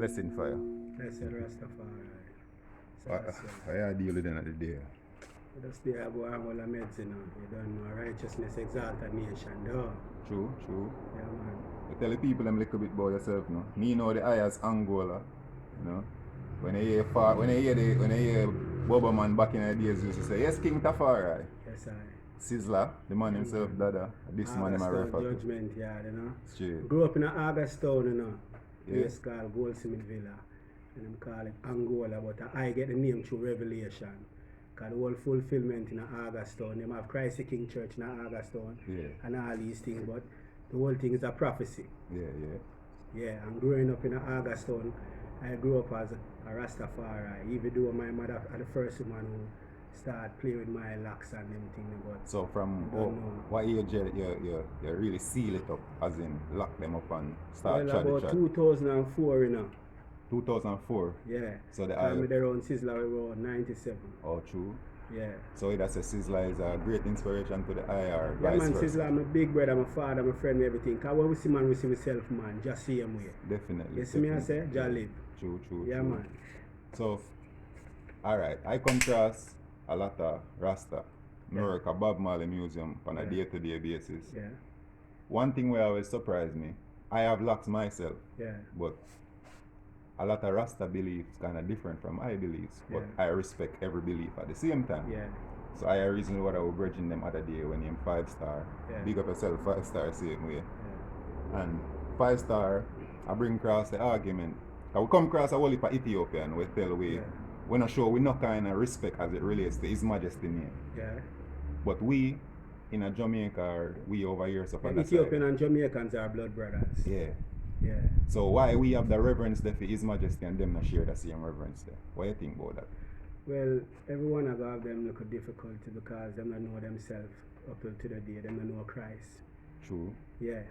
Blessing for you. Blessed Rastafari. How you deal with them at the day? Just there go and all the medicine. You don't know righteousness exalt a nation, though. True. Yeah, man. You tell the people them a little bit about yourself, no? Me know the eye as Angola, you know. When I hear Boba man back in the days used to say, yes, King Tafari. Yes, Sizzler, the man himself, Dada. This man him a refer to. Judgment Yard, you know. Straight. Grew up in Augustown, you know. Yeah. Place called Goldsmith Villa. And them call it Angola, but I get the name through revelation. Because the whole fulfillment in Augustown, them have Christ the King Church in Augustown, and all these things, but the whole thing is a prophecy. Yeah, I'm growing up in Augustown. I grew up as a Rastafari, even though my mother was the first woman who started playing with my locks and them things. But so from what age you really seal it up, as in lock them up and start chat? Well, about 2004, you know. 2004? Yeah. So the I met around Skylor around 97. Oh, true. Yeah. So that's a Skylor is a great inspiration to the IR. Yeah, man, Skylor, my big brother, my father, my friend, everything. Because when we see man, we see myself, man, just see him way. Definitely. You see me, I say, just live. True. Yeah, man. So, alright, I come across a lot of Rasta, work at Bob Marley Museum on a day-to-day basis. Yeah. One thing where always surprised me, I have locks myself. Yeah. But a lot of Rasta beliefs kind of different from my beliefs, but I respect every belief at the same time. Yeah. So I reason what I was bridging them other day when I'm 5-star. Big up yourself, 5-star same way. Yeah. And 5-star, I bring across the argument. I will come across a whole heap of Ethiopian we tell we not sure we no kind of respect as it relates to His Majesty name. Yeah. But we in a Jamaica or we over here so Ethiopian and Jamaicans are blood brothers. Yeah. Yeah. So why we have the reverence there for His Majesty and them not share the same reverence there? What do you think about that? Well, everyone have them look difficulty because they don't know themselves up till the day, they don't know Christ. True. Yeah.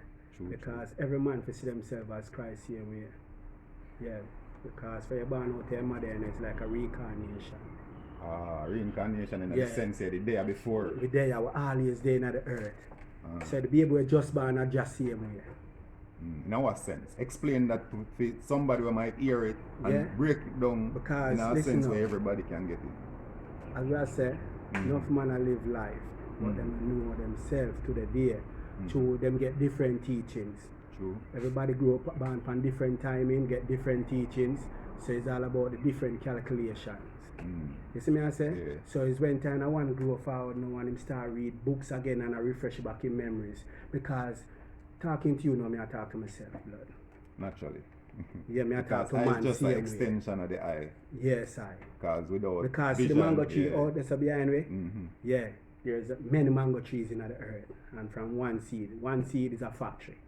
Because every man for see themselves as Christ here way. Yeah. Because for your born out there mother and it's like a reincarnation. Reincarnation in the sense that the day before. The day I was always there in the earth. So the baby was just born and just same way. In what sense? Explain that to somebody who might hear it and break it down because in a sense where everybody can get it. As I said, enough man live life, but them know themselves to the day. So them get different teachings. True. Everybody grew up born on different timing, get different teachings. So it's all about the different calculations. You see me I say? Yeah. So it's when time I want to grow forward now and him start read books again and I refresh back in memories. Because talking to you now, I talk to myself, blood. Naturally. Yeah, I talk to man. It's just an extension of the eye. Yes, I. Because vision, the mango tree out there behind me, yeah, there's many mango trees in the earth. And from one seed is a factory.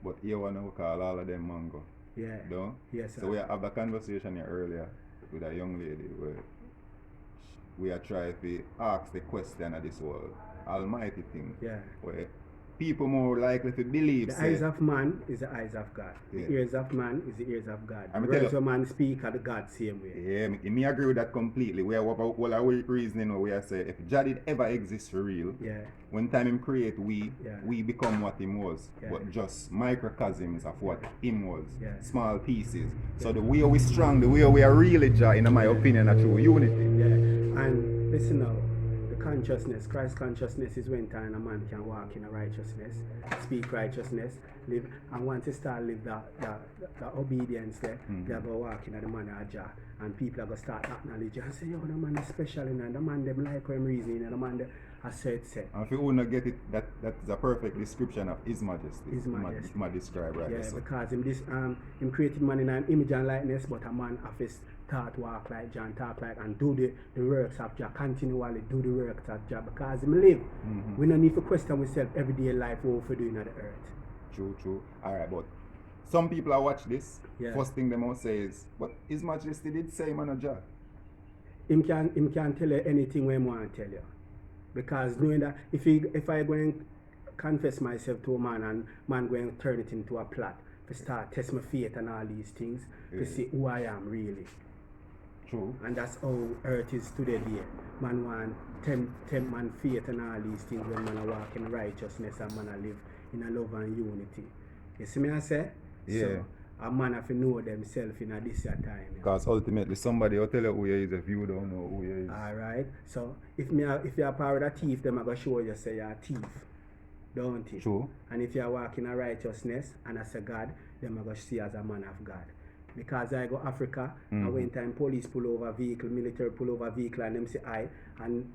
But you want to call all of them mango. Yeah. Don't? Yes, sir. So we have a conversation here earlier with a young lady where we are trying to ask the question of this whole almighty thing. Yeah. Where people more likely to believe. The eyes of man is the eyes of God. The ears of man is the ears of God. The words of man speak of the God same way. Yeah, me agree with that completely. We have all our reasoning where we are saying if Jah did ever exist for real, when time him create we become what him was. But just microcosms of what him was. Small pieces. So the way we strong, the way we are really Jah, in my opinion, are true unity. Yeah. And listen now. Consciousness, Christ consciousness is when time a man can walk in a righteousness, speak righteousness, live, and once you start live that obedience there, they are going to walk in the manner of Jah, and people are going to start acknowledge and say, yo, the man is special, and the man them like him reasoning, and the man I said. And if you want to get it, that's a perfect description of His Majesty. His Majesty. His describe right. Yeah, so. because him created man in an image and likeness, but a man of his thought walk like John, talk like, and do the works of Jah, continually do the works of Jah, because him live. We don't need to question ourselves everyday life what we're doing on the earth. True. Alright, but some people are watch this. First thing they must say is, but His Majesty did say man of Jah. Him can tell you anything we want to tell you. Because knowing that if I go and confess myself to a man and man going to turn it into a plot, to start test my faith and all these things, to see who I am really. True. And that's how earth is today. Man want tempt man faith and all these things when man walk in righteousness and man live in a love and unity. You see me I say? Yeah. So, a man have to know themselves in a this time. Because ultimately somebody will tell you who you is if you don't know who you is. Alright. So if you're a part of a thief, them are gonna show you say you're a thief. Don't it? True. And if you're walking in righteousness and as a God, them are gonna see as a man of God. Because I go Africa, and when time police pull over vehicle, military pull over vehicle, and them say I and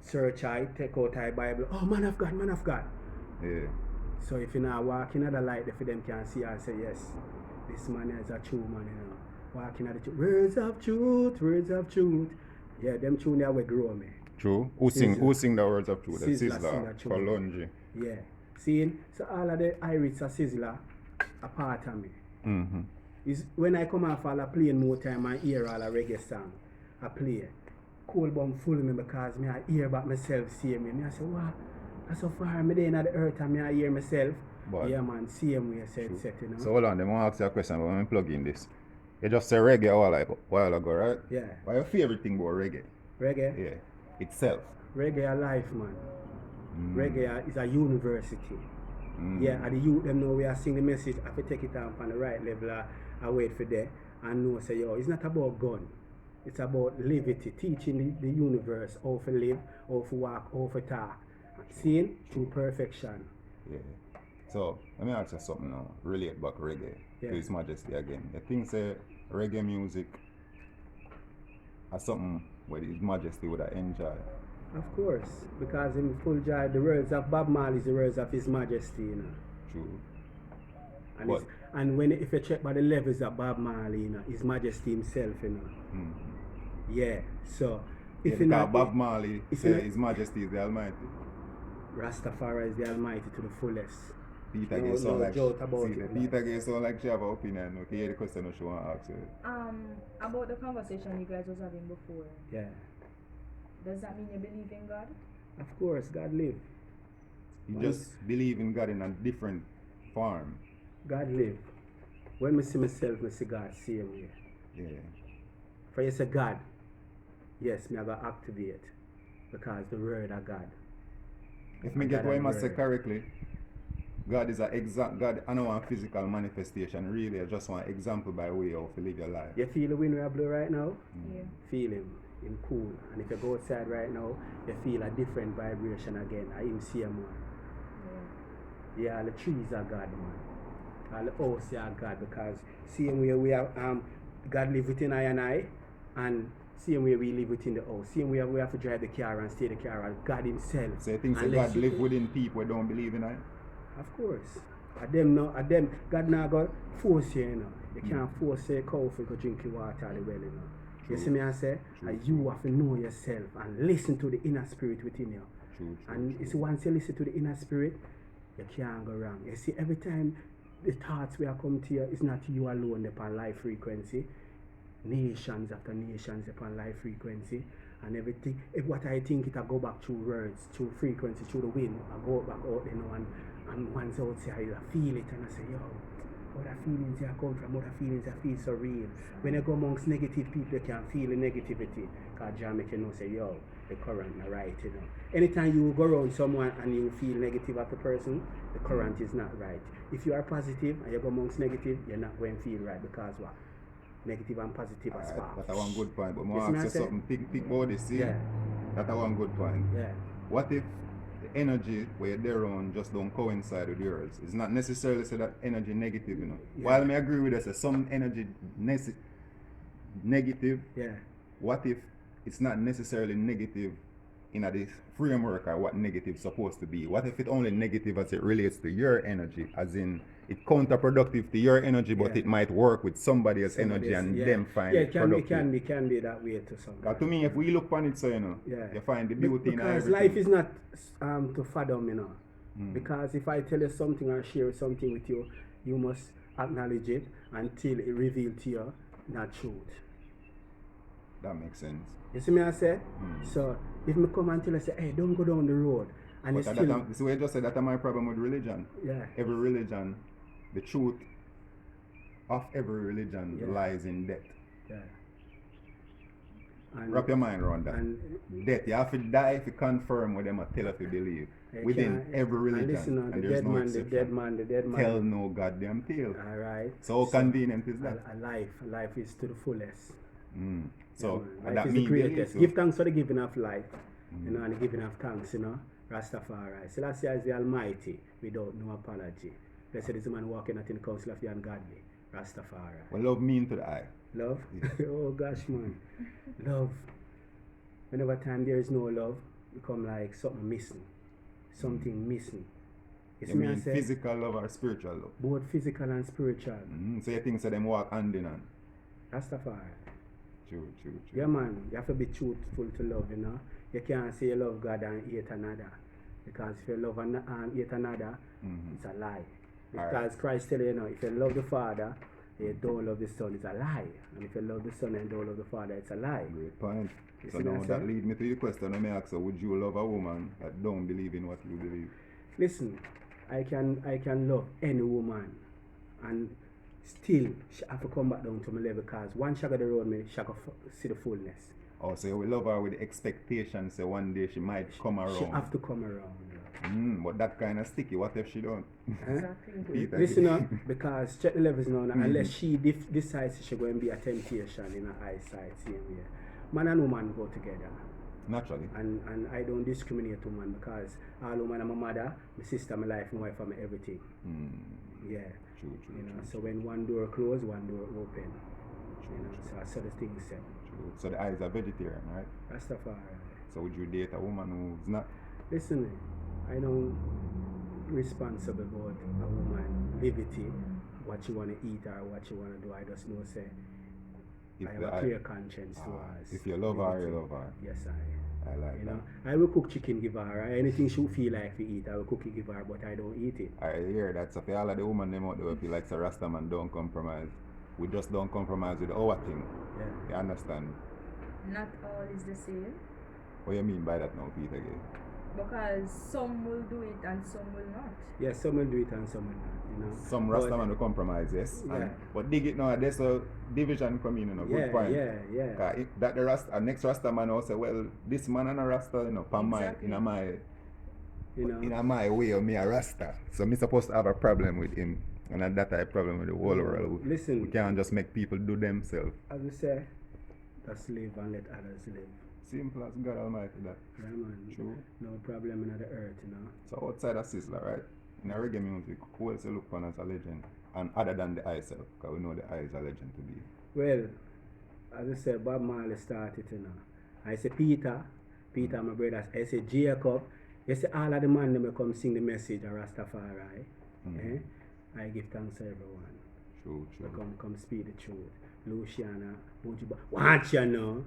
search I, take out I Bible, oh man of God, man of God. Yeah. So if you now walk in the light, if them can see and say, yes, this man is a true man, you know. Walking at the truth. Words of truth, words of truth. Yeah, them tune there will grow me. True. Who sing the words of truth? The Sizzler, Colonji. Yeah. Seeing? So all of the Irish are Sizzler a part of me. Mm-hmm. Is when I come off all I playing more time I hear all a reggae song. I play. Cold bum full me because me I hear about myself see me. I say, wow. That's so far me there in the earth and me I hear myself. But yeah man, same way set, you know. So hold on, them want to ask you a question, but when I plug in this. You just say reggae a while ago, right? Yeah. What's your favorite thing about reggae? Reggae? Yeah. Itself. Reggae a life, man. Reggae is a university. Yeah, and the youth them know we are sing the message. I have to take it up on the right level. I wait for that and know say yo, it's not about gun. It's about liberty, teaching the universe how to live, how to walk, how to talk. Seeing through perfection. Yeah. So let me ask you something now. Relate back reggae to His Majesty again. You think say reggae music is something where His Majesty would enjoy? Of course, because in full joy, the words of Bob Marley is the words of His Majesty, you know. True. And when if you check by the levels of Bob Marley, you know, His Majesty himself, you know. Yeah. So if Bob Marley say His Majesty is the Almighty. Rastafari is the Almighty to the fullest. Peter gave sound like Peter gave sound like she have an opinion. Okay, hear the question she want to ask you. About the conversation you guys was having before. Yeah. Does that mean you believe in God? Of course, God live. You just believe in God in a different form. God live. When I see myself, I see God same way. Yeah. For you say God, yes, me I got activate because the word of God. If me get what I must say correctly, God is an exact God. I know one physical manifestation. Really, I just want example by way of to live your life. You feel the wind we blow right now? Yeah. Feel him cool. And if you go outside right now, you feel a different vibration again. I even see him more. Yeah, all the trees are God, man. All the house are God because same way we have God live within I and I, and same way we live within the house. Same way we have to drive the car and stay the car and God himself. So you think God live within people who don't believe in it? Of course. God now got force you, you know. You can't force a cow to go drink your water out of the well, you know. You see me I say? You have to know yourself and listen to the inner spirit within you. And you see, once you listen to the inner spirit, you can't go wrong. You see, every time the thoughts will come to you, it's not you alone upon life frequency. Nations after nations upon life frequency. And everything, what I think it'll go back through words, through frequency, through the wind. I go back out, you know, and once outside, I feel it and I say, yo, other feelings here come from, other feelings I feel so real. When you go amongst negative people, you can feel the negativity. Because John make you know, say, yo, the current not right, you know. Anytime you go around someone and you feel negative of the person, the current is not right. If you are positive and you go amongst negative, you're not going to feel right because what? Negative and positive are sparks. That's one good point. But more ask you something, think about this, see? Yeah. That's one good point. Yeah. What if the energy where they're on just don't coincide with yours? It's not necessarily say that energy negative, you know. Yeah. While I agree with us, some energy negative. Yeah. What if it's not necessarily negative in this framework or what negative is supposed to be? What if it's only negative as it relates to your energy, as in it's counterproductive to your energy, but it might work with somebody else's energy and them find it productive? It can be that way to some. To me, if we look upon it, so you know, you find the beauty in everything. Because life is not to fathom, you know. Because if I tell you something or share something with you, you must acknowledge it until it reveals to you not truth. That makes sense. You see me I say? So if me come and tell you say, hey, don't go down the road, and but this way I just said that's my problem with religion. Yeah. Every religion, the truth of every religion lies in death. Yeah. And wrap your mind around that. Death, you have to die if you confirm what them tell if you believe. Within every religion. And there's no exception. The dead man. Tell no goddamn tale. Alright. So how convenient is that? A life is to the fullest. So life that is means the greatest. Give thanks for the giving of life. You know, and the giving of thanks, you know. Rastafari. Selassie is the Almighty without no apology. Blessed is the man walking at in the council of the ungodly. Rastafari. What love mean to the eye? Love? Yeah. Oh gosh, man. Love. Whenever time there is no love, become like something missing. Something missing. You mean physical love or spiritual love? Both physical and spiritual. So you think so them walk hand in hand? Rastafari. True. Yeah, man. You have to be truthful to love, you know. You can't say you love God and hate another. Because if you love and hate another, it's a lie. Because Christ tell you, if you love the Father, you don't love the Son, it's a lie. And if you love the Son and don't love the Father, it's a lie. Great point. So now that leads me to the question I may ask you, would you love a woman that don't believe in what you believe? Listen, I can love any woman and still she have to come back down to my level because once she got the road me, she can see the fullness. Oh, so you will love her with the expectation so one day she might come around. She have to come around. But that kind of sticky, what if she don't? Exactly. Listen up, because check the levels now, unless she decides she's going to be a temptation in her eyesight, same way. Man and woman go together. Naturally. And I don't discriminate woman because all woman are my mother, my sister, my life, my wife, and my everything. Yeah. True. So when one door closed, one door open. So I saw the thing said. True. So the eyes are vegetarian, right? Rastafari. So would you date a woman who's not? Listen, I know responsible about a woman liberty, what you want to eat or what you want to do. I just know say I have a clear conscience towards. If you love her, you love her. Yes, I like that. I will cook chicken, give her. Anything she feel like to eat, I will cook it, give her, but I don't eat it. I hear that. So for all of the women them out there feel like Rasta man don't compromise. We just don't compromise with our thing. Yeah. You understand? Not all is the same. What do you mean by that now, Peter? Again? Because some will do it and some will not. Yes, some will do it and some will not, Some Rasta man will compromise, yes. Yeah. But dig it now, there's a division coming in, good point. Yeah. That the Rasta, next Rasta man will say, well, this man and a Rasta, Exactly. in my way of me a Rasta. So me supposed to have a problem with him. And at that I have a problem with the whole world. Listen. We can't just make people do themselves. As we say, just live and let others live. Simple as God Almighty that. Yeah, man. True. No problem in the earth, So outside of Skylor, right? In a reggae music, who else you look upon as a legend? And other than the eye self, because we know the eye is a legend to be. Well, as I said, Bob Marley started, I say Peter, my brothers. I say Jacob. I say all of the man them come sing the message of Rastafari. I give thanks to everyone. True. Come speak the truth. Luciana, watch you know.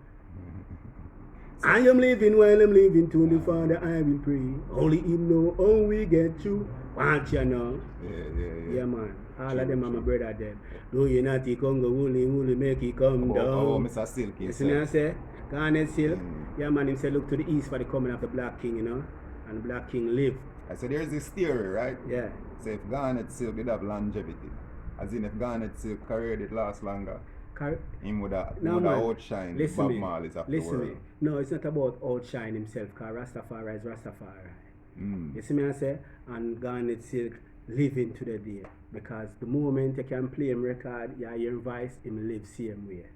I am living while I'm living to the Father I will pray. Only Him know how we get through. Want you know? Yeah, man. All of them are my brother them. Do you not take Congo woolly make it come down? Oh, Mr. Silk. Listen, I say, Garnet Silk. Yeah, man, him say look to the east for the coming of the Black King, and the Black King live. I said there's this theory, right? Yeah. So if Garnet Silk did have longevity, as in if Garnet Silk career did last longer, him would have outshine Bob Marley's after Listen world. me. No, it's not about outshine himself, because Rastafari is Rastafari. You see me I say? And Garnet Silk living to the day. Because the moment you can play him record, you hear him voice, him live same way.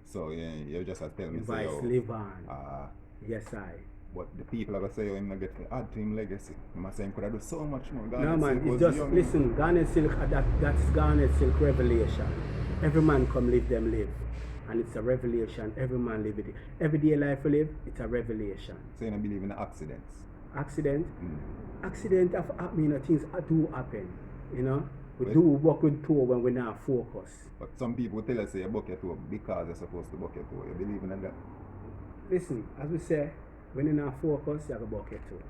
So yeah, you just have to tell me. Voice live on. Yes, I. But the people are going to say, I'm not going to add to him legacy. I'm saying, could I do so much more? No, man, it's just, listen, Garnet Silk, that's Garnet Silk revelation. Every man come live them live. And it's a revelation, every man live it. Everyday life we live, it's a revelation. So you don't believe in accidents? Accident? Accident of things do happen, We do work with toe when we're not focused. But some people tell us, say, you buck your toe because you're supposed to buck your toe. You believe in that? Listen, as we say, when you're not focused, you have to buck your toe.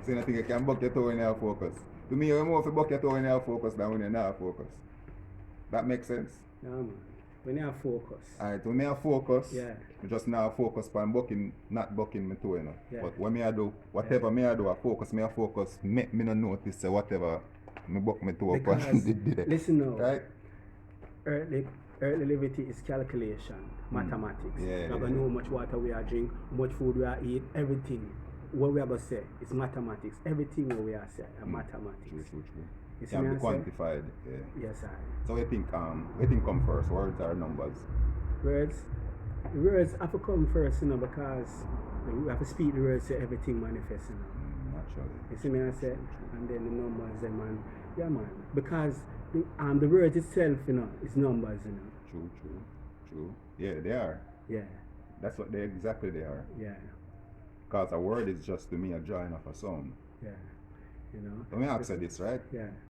So you think you can buck your toe when you're focused? To me, you're more if you buck your toe when you're focused than when you're not focused. That makes sense? No, man. When you're focused. Alright, when I focus, yeah. I just now focus on bucking, not bucking my toe, Yeah. But when I do, whatever I do, I focus, make me not notice whatever I buck my toe upon. Listen now, right? earthly liberty is calculation. mathematics. Yeah, We're going to know how much water we are drink, how much food we are eat, everything. What we are going to say is mathematics. Everything what we are say are mathematics. True. You see Can me be I say? quantified. Yeah. Yes, sir. So I think come first, words or numbers? Words have to come first, because we have to speak the words so everything manifests, Naturally. You see me I say? And then the numbers, man. Yeah, man. Because the words itself, is numbers, True. Yeah, they are. Yeah. That's what they are. Yeah. Because a word is just to me a drawing of a sound. Yeah. Let me ask you this, right? Yeah.